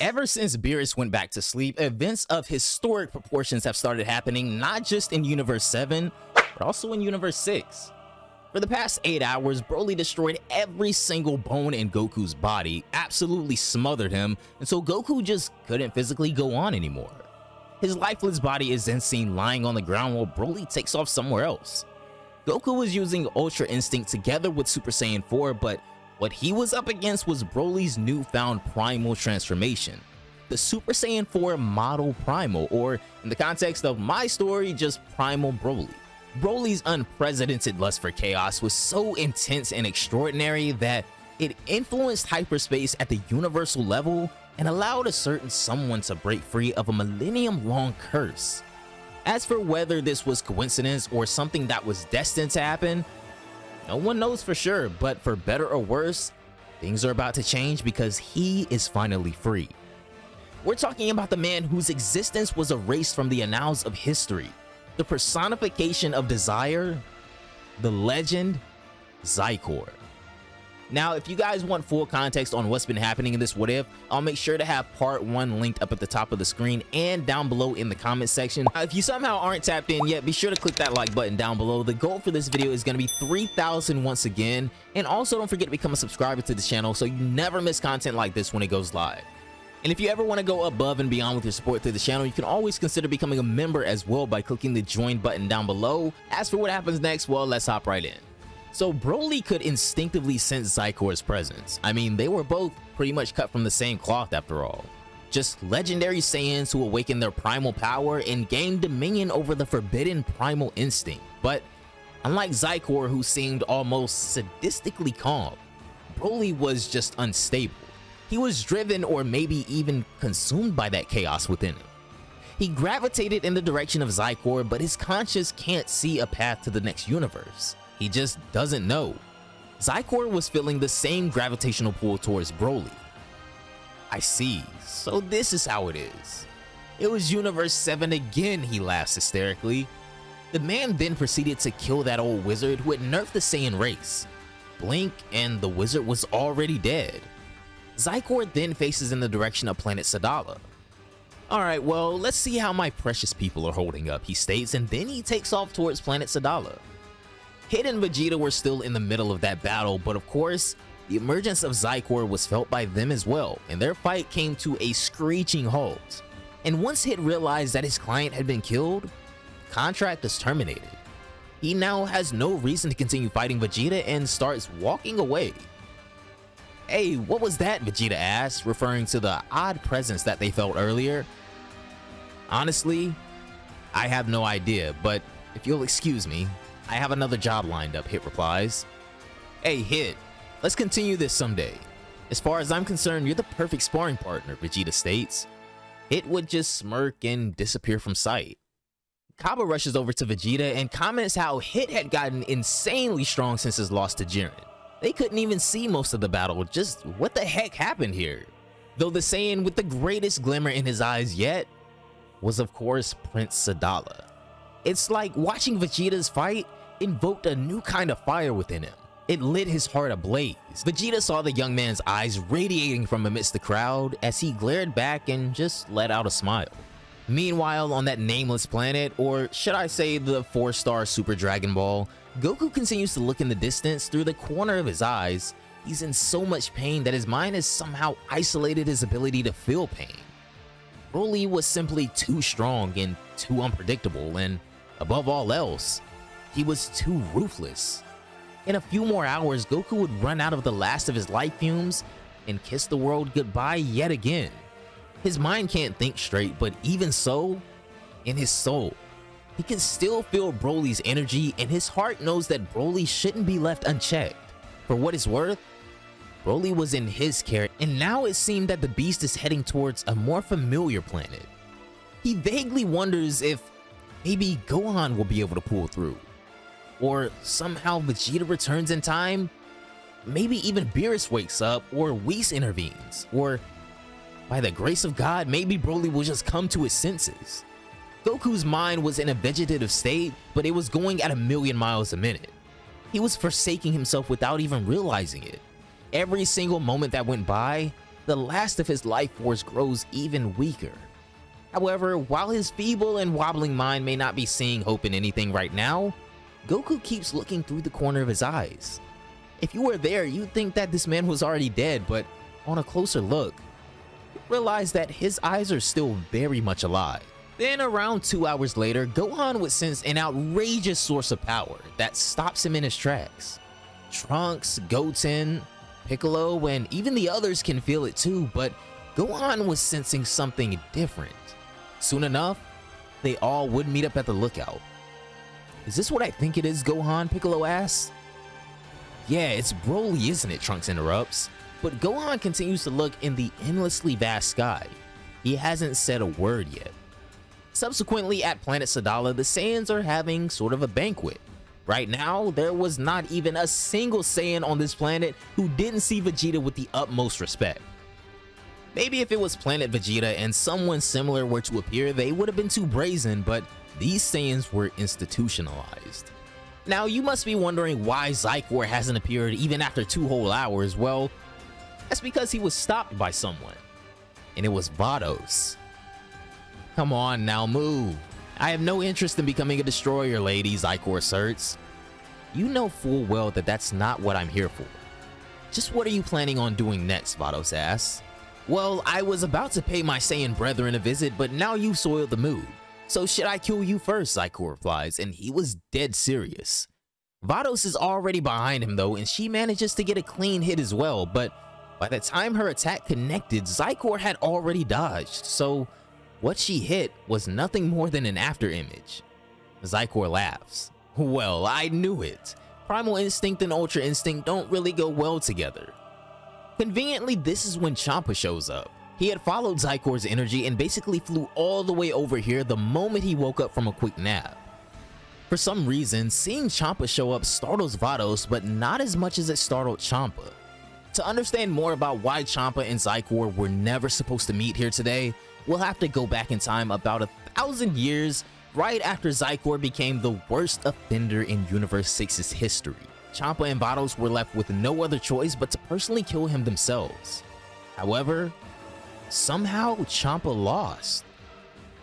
Ever since Beerus went back to sleep, events of historic proportions have started happening, not just in Universe 7, but also in Universe 6. For the past 8 hours, Broly destroyed every single bone in Goku's body, absolutely smothered him, and so Goku just couldn't physically go on anymore. His lifeless body is then seen lying on the ground while Broly takes off somewhere else. Goku was using Ultra Instinct together with Super Saiyan 4, but what he was up against was Broly's newfound primal transformation, the Super Saiyan 4 Model Primal, or in the context of my story, just Primal Broly. Broly's unprecedented lust for chaos was so intense and extraordinary that it influenced hyperspace at the universal level and allowed a certain someone to break free of a millennium-long curse. As for whether this was coincidence or something that was destined to happen, no one knows for sure, but for better or worse, things are about to change because he is finally free. We're talking about the man whose existence was erased from the annals of history, the personification of desire, the legend, Zykor. Now, if you guys want full context on what's been happening in this What If, I'll make sure to have part 1 linked up at the top of the screen and down below in the comment section. If you somehow aren't tapped in yet, be sure to click that like button down below. The goal for this video is going to be 3,000 once again. And also don't forget to become a subscriber to the channel so you never miss content like this when it goes live. And if you ever want to go above and beyond with your support through the channel, you can always consider becoming a member as well by clicking the join button down below. As for what happens next, well, let's hop right in. So Broly could instinctively sense Zykor's presence. I mean, they were both pretty much cut from the same cloth after all. Just legendary Saiyans who awakened their primal power and gained dominion over the forbidden primal instinct. But unlike Zykor, who seemed almost sadistically calm, Broly was just unstable. He was driven or maybe even consumed by that chaos within him. He gravitated in the direction of Zykor, but his conscience can't see a path to the next universe. He just doesn't know. Zykor was feeling the same gravitational pull towards Broly. I see, so this is how it is. It was Universe 7 again, he laughs hysterically. The man then proceeded to kill that old wizard who had nerfed the Saiyan race. Blink and the wizard was already dead. Zykor then faces in the direction of planet Sadala. Alright, well, let's see how my precious people are holding up, he states, and then he takes off towards planet Sadala. Hit and Vegeta were still in the middle of that battle, but of course, the emergence of Zykor was felt by them as well, and their fight came to a screeching halt. And once Hit realized that his client had been killed, the contract is terminated. He now has no reason to continue fighting Vegeta and starts walking away. Hey, what was that? Vegeta asked, referring to the odd presence that they felt earlier. Honestly, I have no idea, but if you'll excuse me, I have another job lined up, Hit replies. Hey Hit, let's continue this someday. As far as I'm concerned, you're the perfect sparring partner, Vegeta states. Hit would just smirk and disappear from sight. Kaba rushes over to Vegeta and comments how Hit had gotten insanely strong since his loss to Jiren. They couldn't even see most of the battle, just what the heck happened here? Though the Saiyan with the greatest glimmer in his eyes yet was of course Prince Sadala. It's like watching Vegeta's fight invoked a new kind of fire within him. It lit his heart ablaze. Vegeta saw the young man's eyes radiating from amidst the crowd as he glared back and just let out a smile. Meanwhile, on that nameless planet, or should I say the 4-star Super Dragon Ball, Goku continues to look in the distance through the corner of his eyes. He's in so much pain that his mind has somehow isolated his ability to feel pain. Broly was simply too strong and too unpredictable, and above all else, he was too ruthless. In a few more hours, Goku would run out of the last of his life fumes and kiss the world goodbye yet again. His mind can't think straight, but even so, in his soul, he can still feel Broly's energy, and his heart knows that Broly shouldn't be left unchecked. For what it's worth, Broly was in his care, and now it seemed that the beast is heading towards a more familiar planet. He vaguely wonders if maybe Gohan will be able to pull through, or somehow Vegeta returns in time, maybe even Beerus wakes up, or Whis intervenes, or by the grace of God, maybe Broly will just come to his senses. Goku's mind was in a vegetative state, but it was going at 1,000,000 miles a minute. He was forsaking himself without even realizing it. Every single moment that went by, the last of his life force grows even weaker. However, while his feeble and wobbling mind may not be seeing hope in anything right now, Goku keeps looking through the corner of his eyes. If you were there, you'd think that this man was already dead, but on a closer look, you realize that his eyes are still very much alive. Then around 2 hours later, Gohan would sense an outrageous source of power that stops him in his tracks. Trunks, Goten, Piccolo, and even the others can feel it too, but Gohan was sensing something different. Soon enough, they all would meet up at the lookout. "Is this what I think it is, Gohan?" Piccolo asks. "Yeah, it's Broly, isn't it?" Trunks interrupts. But Gohan continues to look in the endlessly vast sky. He hasn't said a word yet. Subsequently, at Planet Sadala, the Saiyans are having sort of a banquet. Right now, there was not even a single Saiyan on this planet who didn't see Vegeta with the utmost respect. Maybe if it was Planet Vegeta and someone similar were to appear, they would have been too brazen, but these Saiyans were institutionalized. Now, you must be wondering why Zycor hasn't appeared even after 2 whole hours. Well, that's because he was stopped by someone, and it was Vados. "Come on now, move. I have no interest in becoming a destroyer, lady," Zycor asserts. "You know full well that that's not what I'm here for. Just what are you planning on doing next?" Vados asks. "Well, I was about to pay my Saiyan brethren a visit, but now you've soiled the mood. So should I kill you first?" Zycor replies, and he was dead serious. Vados is already behind him though, and she manages to get a clean hit as well, but by the time her attack connected, Zycor had already dodged, so what she hit was nothing more than an after image. Zycor laughs. "Well, I knew it. Primal Instinct and Ultra Instinct don't really go well together." Conveniently, this is when Champa shows up. He had followed Zycor's energy and basically flew all the way over here the moment he woke up from a quick nap. For some reason, seeing Champa show up startles Vados, but not as much as it startled Champa. To understand more about why Champa and Zycor were never supposed to meet here today, we'll have to go back in time about 1,000 years, right after Zycor became the worst offender in Universe 6's history. Champa and Vados were left with no other choice but to personally kill him themselves. However, somehow Champa lost.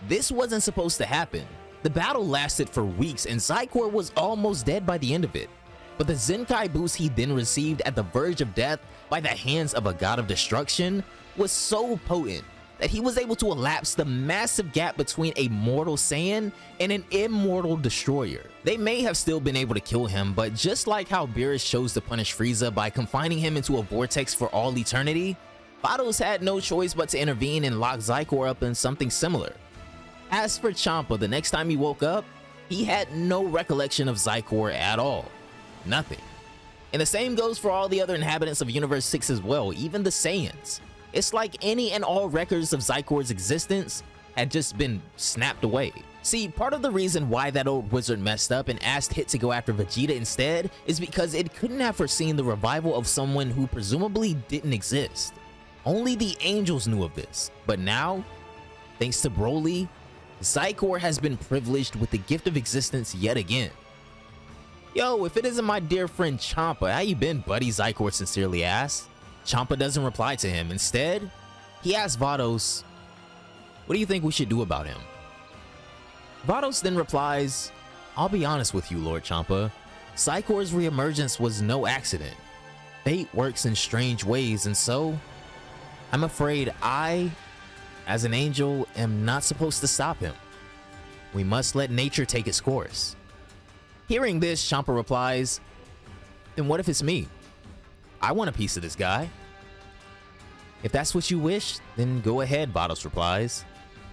This wasn't supposed to happen. The battle lasted for weeks and Zycor was almost dead by the end of it. But the Zenkai boost he then received at the verge of death by the hands of a god of destruction was so potent that he was able to elapse the massive gap between a mortal Saiyan and an immortal destroyer. They may have still been able to kill him, but just like how Beerus chose to punish Frieza by confining him into a vortex for all eternity, Vados had no choice but to intervene and lock Zycor up in something similar. As for Champa, the next time he woke up, he had no recollection of Zycor at all. Nothing. And the same goes for all the other inhabitants of Universe 6 as well, even the Saiyans. It's like any and all records of Zycor's existence had just been snapped away. See, part of the reason why that old wizard messed up and asked Hit to go after Vegeta instead is because it couldn't have foreseen the revival of someone who presumably didn't exist. Only the angels knew of this, but now, thanks to Broly, Zycor has been privileged with the gift of existence yet again. "Yo, if it isn't my dear friend Champa, how you been, buddy?" Zycor sincerely asks. Champa doesn't reply to him. Instead, he asks Vados, "What do you think we should do about him?" Vados then replies, "I'll be honest with you, Lord Champa. Zycor's reemergence was no accident. Fate works in strange ways, and so I'm afraid I, as an angel, am not supposed to stop him. We must let nature take its course." Hearing this, Champa replies, "Then what if it's me? I want a piece of this guy." "If that's what you wish, then go ahead," Vados replies.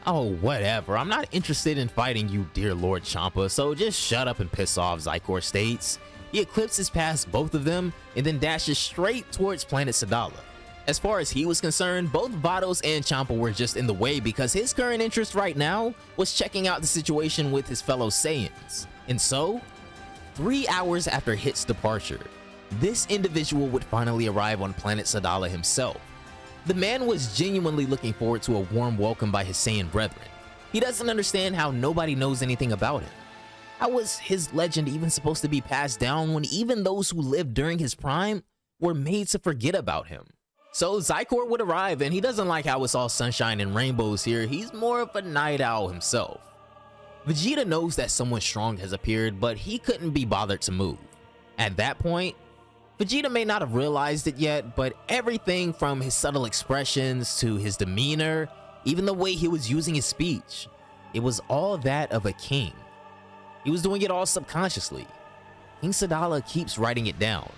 "Oh, whatever. I'm not interested in fighting you, dear Lord Champa, so just shut up and piss off," Zycor states. He eclipses past both of them and then dashes straight towards Planet Sadala. As far as he was concerned, both Vados and Champa were just in the way because his current interest right now was checking out the situation with his fellow Saiyans. And so, 3 hours after Hit's departure, this individual would finally arrive on Planet Sadala himself. The man was genuinely looking forward to a warm welcome by his Saiyan brethren. He doesn't understand how nobody knows anything about him. How was his legend even supposed to be passed down when even those who lived during his prime were made to forget about him? So Zykor would arrive, and he doesn't like how it's all sunshine and rainbows here. He's more of a night owl himself. Vegeta knows that someone strong has appeared, but he couldn't be bothered to move. At that point, Vegeta may not have realized it yet, but everything from his subtle expressions to his demeanor, even the way he was using his speech, it was all that of a king. He was doing it all subconsciously. King Sadala keeps writing it down.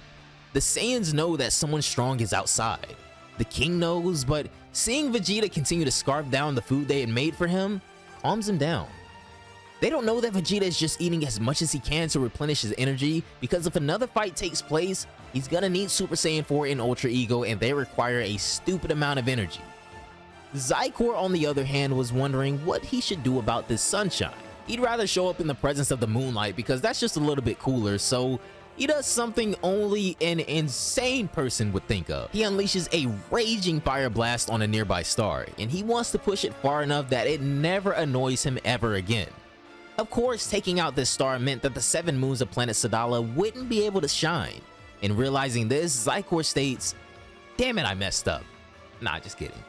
The Saiyans know that someone strong is outside. The king knows, but seeing Vegeta continue to scarf down the food they had made for him calms him down. They don't know that Vegeta is just eating as much as he can to replenish his energy, because if another fight takes place, he's gonna need Super Saiyan 4 and Ultra Ego, and they require a stupid amount of energy. Zykor, on the other hand, was wondering what he should do about this sunshine. He'd rather show up in the presence of the moonlight because that's just a little bit cooler, so he does something only an insane person would think of. He unleashes a raging fire blast on a nearby star, and he wants to push it far enough that it never annoys him ever again. Of course, taking out this star meant that the 7 moons of planet Sadala wouldn't be able to shine. And realizing this, Zykor states, "Damn it, I messed up." Nah, just kidding.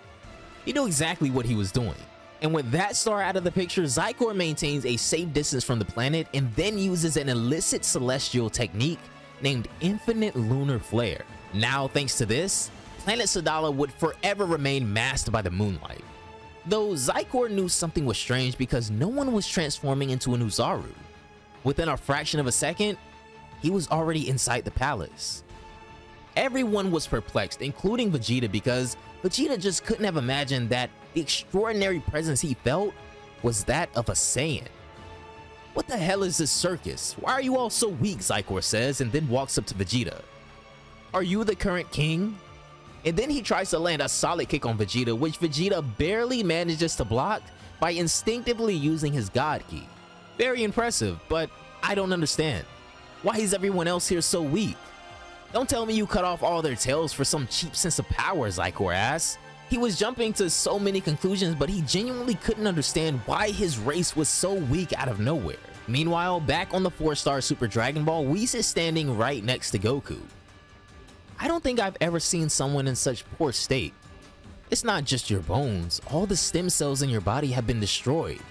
He knew exactly what he was doing. And with that star out of the picture, Zykor maintains a safe distance from the planet and then uses an illicit celestial technique named Infinite Lunar Flare. Now, thanks to this, planet Sadala would forever remain masked by the moonlight. Though Zykor knew something was strange because no one was transforming into an Uzaru. Within a fraction of a second, he was already inside the palace. Everyone was perplexed, including Vegeta, because Vegeta just couldn't have imagined that the extraordinary presence he felt was that of a Saiyan. "What the hell is this circus? Why are you all so weak?" Zykor says, and then walks up to Vegeta. "Are you the current king?" And then he tries to land a solid kick on Vegeta, which Vegeta barely manages to block by instinctively using his God Ki. Very impressive, but I don't understand. Why is everyone else here so weak? Don't tell me you cut off all their tails for some cheap sense of power, Zykor asks. He was jumping to so many conclusions, but he genuinely couldn't understand why his race was so weak out of nowhere. Meanwhile, back on the 4-star Super Dragon Ball, Whis is standing right next to Goku. "I don't think I've ever seen someone in such poor state. It's not just your bones, all the stem cells in your body have been destroyed.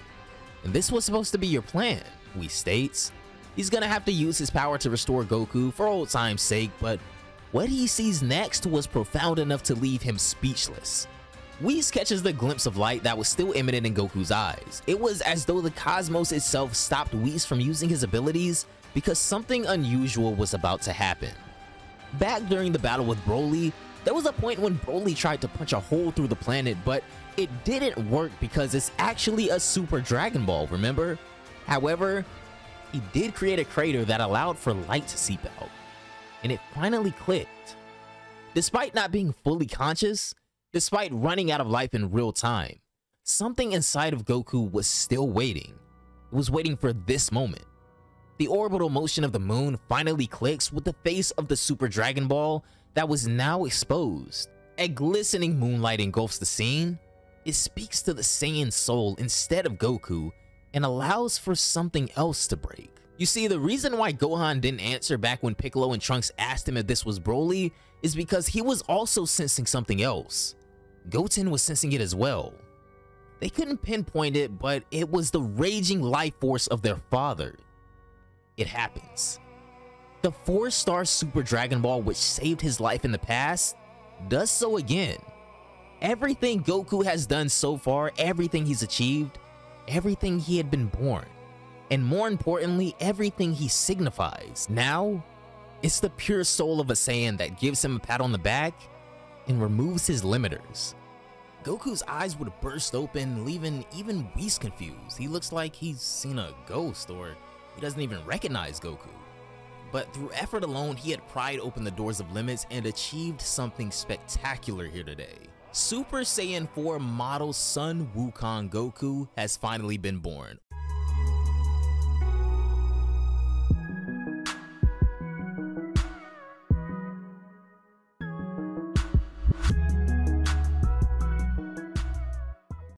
And this was supposed to be your plan," Whis states. He's gonna have to use his power to restore Goku for old time's sake, but what he sees next was profound enough to leave him speechless. Whis catches the glimpse of light that was still imminent in Goku's eyes. It was as though the cosmos itself stopped Whis from using his abilities because something unusual was about to happen. Back during the battle with Broly, there was a point when Broly tried to punch a hole through the planet, but it didn't work because it's actually a Super Dragon Ball, remember? However, he did create a crater that allowed for light to seep out, and it finally clicked. Despite not being fully conscious, despite running out of life in real time, something inside of Goku was still waiting. It was waiting for this moment. The orbital motion of the moon finally clicks with the face of the Super Dragon Ball that was now exposed. A glistening moonlight engulfs the scene. It speaks to the Saiyan soul instead of Goku and allows for something else to break. You see, the reason why Gohan didn't answer back when Piccolo and Trunks asked him if this was Broly is because he was also sensing something else. Goten was sensing it as well. They couldn't pinpoint it, but it was the raging life force of their father. It happens. The 4-star Super Dragon Ball, which saved his life in the past, does so again. Everything Goku has done so far, everything he's achieved, everything he had been born, and more importantly, everything he signifies. Now, it's the pure soul of a Saiyan that gives him a pat on the back and removes his limiters. Goku's eyes would burst open, leaving even Whis confused. He looks like he's seen a ghost, or he doesn't even recognize Goku. But through effort alone, he had pried open the doors of limits and achieved something spectacular here today. Super Saiyan 4 model Sun Wukong Goku has finally been born.